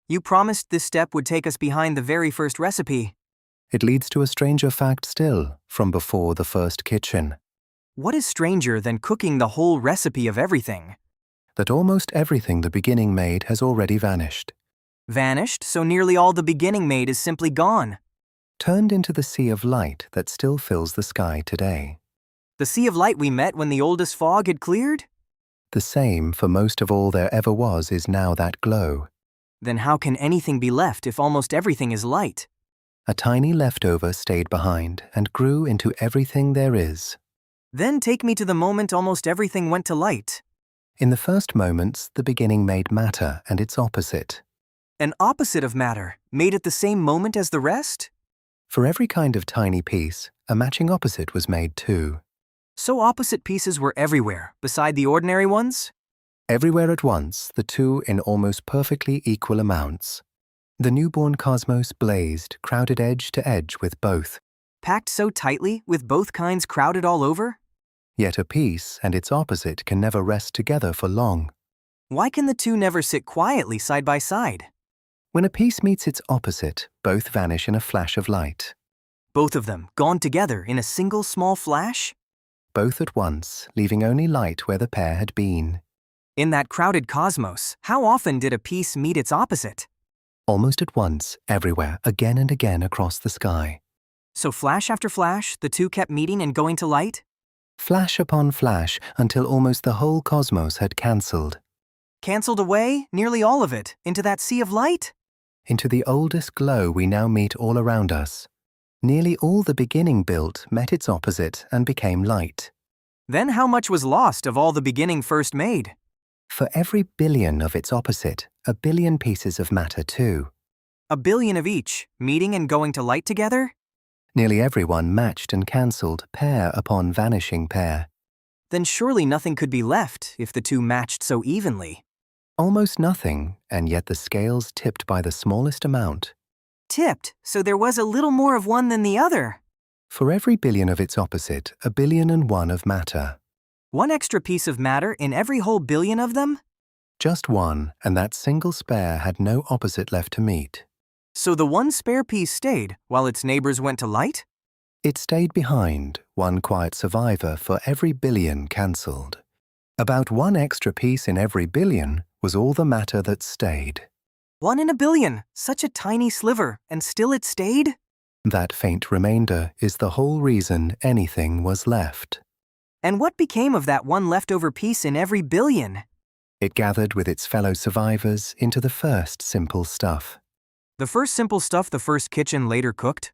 You promised this step would take us behind the very first recipe. It leads to a stranger fact still, from before the first kitchen. What is stranger than cooking the whole recipe of everything? That almost everything the beginning made has already vanished. Vanished, so nearly all the beginning made is simply gone. Turned into the sea of light that still fills the sky today. The sea of light we met when the oldest fog had cleared? The same for most of all there ever was is now that glow. Then how can anything be left if almost everything is light? A tiny leftover stayed behind and grew into everything there is. Then take me to the moment almost everything went to light. In the first moments, the beginning made matter and its opposite. An opposite of matter, made at the same moment as the rest? For every kind of tiny piece, a matching opposite was made too. So opposite pieces were everywhere, beside the ordinary ones? Everywhere at once, the two in almost perfectly equal amounts. The newborn cosmos blazed, crowded edge to edge with both. Packed so tightly, with both kinds crowded all over? Yet a piece and its opposite can never rest together for long. Why can the two never sit quietly side by side? When a piece meets its opposite, both vanish in a flash of light. Both of them, gone together in a single small flash? Both at once, leaving only light where the pair had been. In that crowded cosmos, how often did a piece meet its opposite? Almost at once, everywhere, again and again across the sky. So flash after flash, the two kept meeting and going to light? Flash upon flash, until almost the whole cosmos had cancelled. Cancelled away, nearly all of it, into that sea of light? Into the oldest glow we now meet all around us. Nearly all the beginning built met its opposite and became light. Then how much was lost of all the beginning first made? For every billion of its opposite, a billion pieces of matter too. A billion of each, meeting and going to light together? Nearly everyone matched and cancelled, pair upon vanishing pair. Then surely nothing could be left if the two matched so evenly. Almost nothing, and yet the scales tipped by the smallest amount. Tipped, so there was a little more of one than the other. For every billion of its opposite, a billion and one of matter. One extra piece of matter in every whole billion of them? Just one, and that single spare had no opposite left to meet. So the one spare piece stayed, while its neighbors went to light? It stayed behind, one quiet survivor for every billion cancelled. About one extra piece in every billion was all the matter that stayed. 1 in a billion, such a tiny sliver, and still it stayed? That faint remainder is the whole reason anything was left. And what became of that one leftover piece in every billion? It gathered with its fellow survivors into the first simple stuff. The first simple stuff the first kitchen later cooked?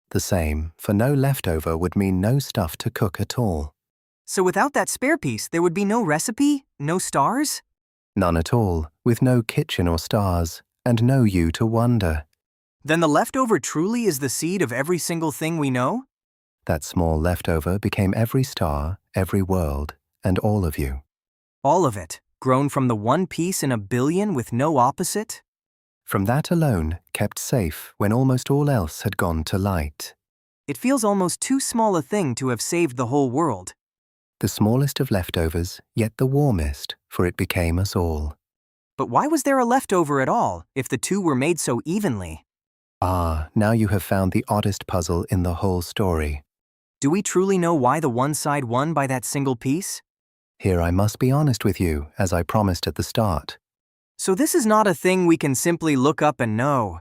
The same, for no leftover would mean no stuff to cook at all. So without that spare piece, there would be no recipe, no stars? None at all, with no kitchen or stars, and no you to wonder. Then the leftover truly is the seed of every single thing we know? That small leftover became every star, every world, and all of you. All of it, grown from the one piece in a billion with no opposite? From that alone, kept safe when almost all else had gone to light. It feels almost too small a thing to have saved the whole world. The smallest of leftovers, yet the warmest, for it became us all. But why was there a leftover at all, if the two were made so evenly? Ah, now you have found the oddest puzzle in the whole story. Do we truly know why the one side won by that single piece? Here I must be honest with you, as I promised at the start. So this is not a thing we can simply look up and know.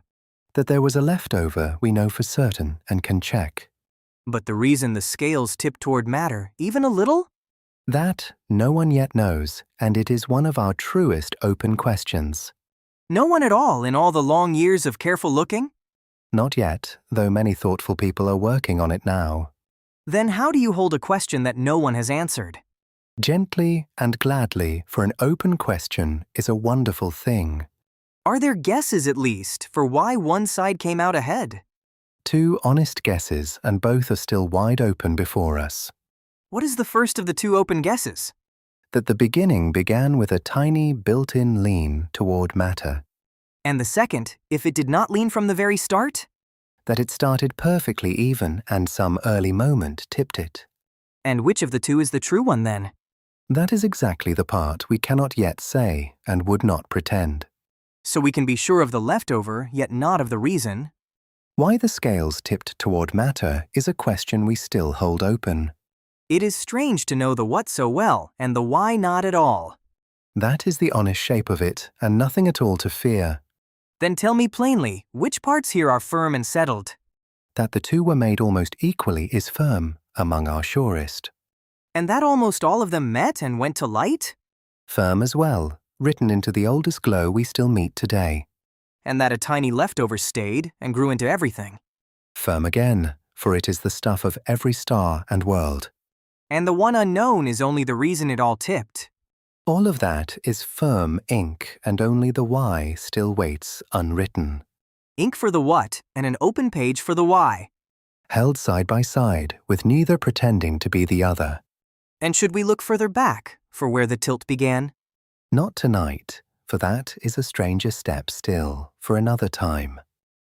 That there was a leftover we know for certain and can check. But the reason the scales tip toward matter, even a little? That no one yet knows, and it is one of our truest open questions. No one at all in all the long years of careful looking? Not yet, though many thoughtful people are working on it now. Then how do you hold a question that no one has answered? Gently and gladly, for an open question is a wonderful thing. Are there guesses at least for why one side came out ahead? 2 honest guesses, and both are still wide open before us. What is the first of the 2 open guesses? That the beginning began with a tiny built-in lean toward matter. And the second, if it did not lean from the very start? That it started perfectly even and some early moment tipped it. And which of the 2 is the true one then? That is exactly the part we cannot yet say and would not pretend. so we can be sure of the leftover, yet not of the reason. Why the scales tipped toward matter is a question we still hold open. It is strange to know the what so well, and the why not at all. That is the honest shape of it, and nothing at all to fear. Then tell me plainly, which parts here are firm and settled? That the two were made almost equally is firm, among our surest. And that almost all of them met and went to light? Firm as well, written into the oldest glow we still meet today. And that a tiny leftover stayed and grew into everything? Firm again, for it is the stuff of every star and world. And the one unknown is only the reason it all tipped? All of that is firm ink, and only the why still waits unwritten. Ink for the what, and an open page for the why. Held side by side, with neither pretending to be the other. And should we look further back, for where the tilt began? Not tonight, for that is a stranger step still, for another time.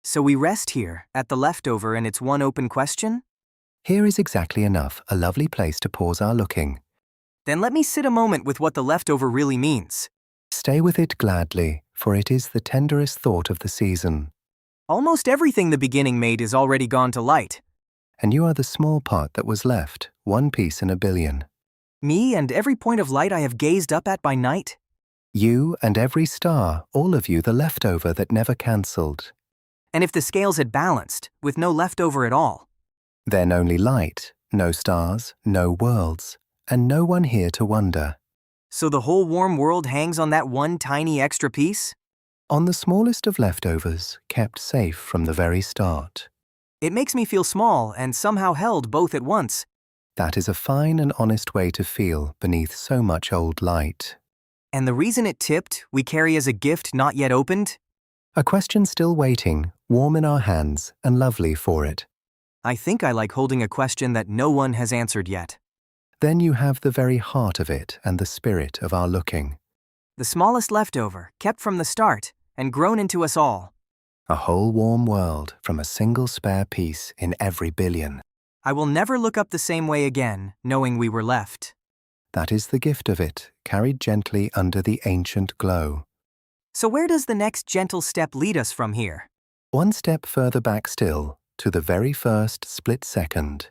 So we rest here, at the leftover and its one open question? Here is exactly enough, a lovely place to pause our looking. Then let me sit a moment with what the leftover really means. Stay with it gladly, for it is the tenderest thought of the season. Almost everything the beginning made is already gone to light. And you are the small part that was left, one piece in a billion. Me and every point of light I have gazed up at by night? You and every star, all of you the leftover that never cancelled. And if the scales had balanced, with no leftover at all? Then only light, no stars, no worlds, and no one here to wonder. So the whole warm world hangs on that one tiny extra piece? On the smallest of leftovers, kept safe from the very start. It makes me feel small and somehow held both at once. That is a fine and honest way to feel beneath so much old light. And the reason it tipped, we carry as a gift not yet opened? A question still waiting, warm in our hands and lovely for it. I think I like holding a question that no one has answered yet. Then you have the very heart of it and the spirit of our looking. The smallest leftover, kept from the start, and grown into us all. A whole warm world from a single spare piece in every billion. I will never look up the same way again, knowing we were left. That is the gift of it, carried gently under the ancient glow. So where does the next gentle step lead us from here? One step further back still, to the very first split second.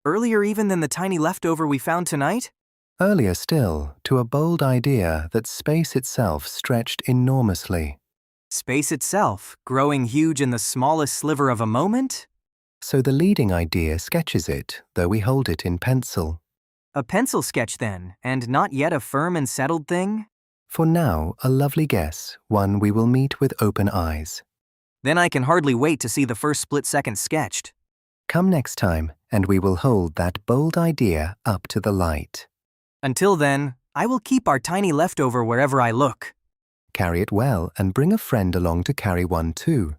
Earlier even than the tiny leftover we found tonight? Earlier still, to a bold idea that space itself stretched enormously. Space itself, growing huge in the smallest sliver of a moment? So the leading idea sketches it, though we hold it in pencil. A pencil sketch then, and not yet a firm and settled thing? For now, a lovely guess, one we will meet with open eyes. Then I can hardly wait to see the first split second sketched. Come next time, and we will hold that bold idea up to the light. Until then, I will keep our tiny leftover wherever I look. Carry it well and bring a friend along to carry one too.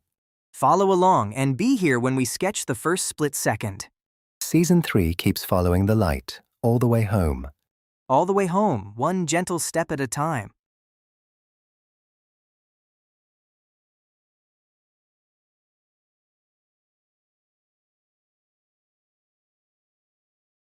Follow along and be here when we sketch the first split second. Season 3 keeps following the light, all the way home. All the way home, one gentle step at a time.